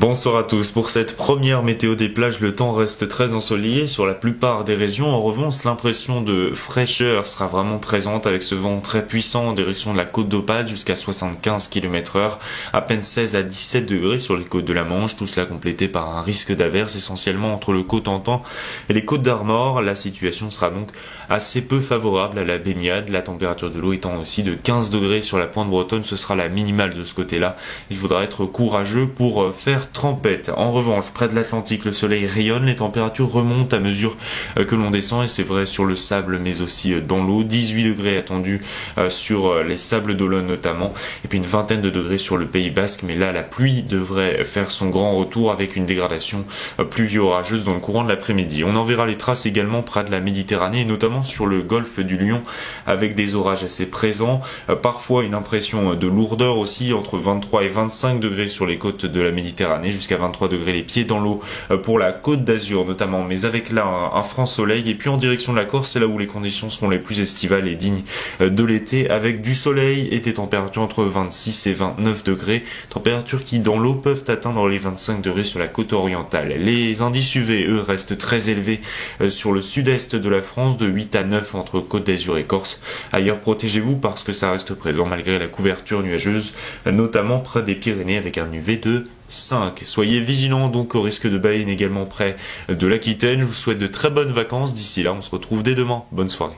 Bonsoir à tous. Pour cette première météo des plages, le temps reste très ensoleillé sur la plupart des régions. En revanche, l'impression de fraîcheur sera vraiment présente avec ce vent très puissant en direction de la côte d'Opale jusqu'à 75 km/h. À peine 16 à 17 degrés sur les côtes de la Manche, tout cela complété par un risque d'averse essentiellement entre le Cotentin et les côtes d'Armor. La situation sera donc assez peu favorable à la baignade. La température de l'eau étant aussi de 15 degrés sur la pointe bretonne, ce sera la minimale de ce côté-là. Il faudra être courageux pour faire trempette. En revanche, près de l'Atlantique, le soleil rayonne, les températures remontent à mesure que l'on descend et c'est vrai sur le sable mais aussi dans l'eau. 18 degrés attendus sur les sables d'Olonne notamment et puis une vingtaine de degrés sur le Pays Basque, mais là la pluie devrait faire son grand retour avec une dégradation pluvio-orageuse dans le courant de l'après-midi. On en verra les traces également près de la Méditerranée et notamment sur le golfe du Lion avec des orages assez présents, parfois une impression de lourdeur aussi entre 23 et 25 degrés sur les côtes de la Méditerranée, jusqu'à 23 degrés les pieds dans l'eau pour la côte d'Azur notamment, mais avec là un franc soleil. Et puis en direction de la Corse, c'est là où les conditions seront les plus estivales et dignes de l'été, avec du soleil et des températures entre 26 et 29 degrés, températures qui dans l'eau peuvent atteindre les 25 degrés sur la côte orientale. Les indices UV, eux, restent très élevés sur le sud-est de la France, de 8 à 9 entre Côte d'Azur et Corse. Ailleurs, protégez-vous parce que ça reste présent malgré la couverture nuageuse, notamment près des Pyrénées avec un UV de 5. Soyez vigilants donc au risque de baleine également près de l'Aquitaine. Je vous souhaite de très bonnes vacances. D'ici là, on se retrouve dès demain. Bonne soirée.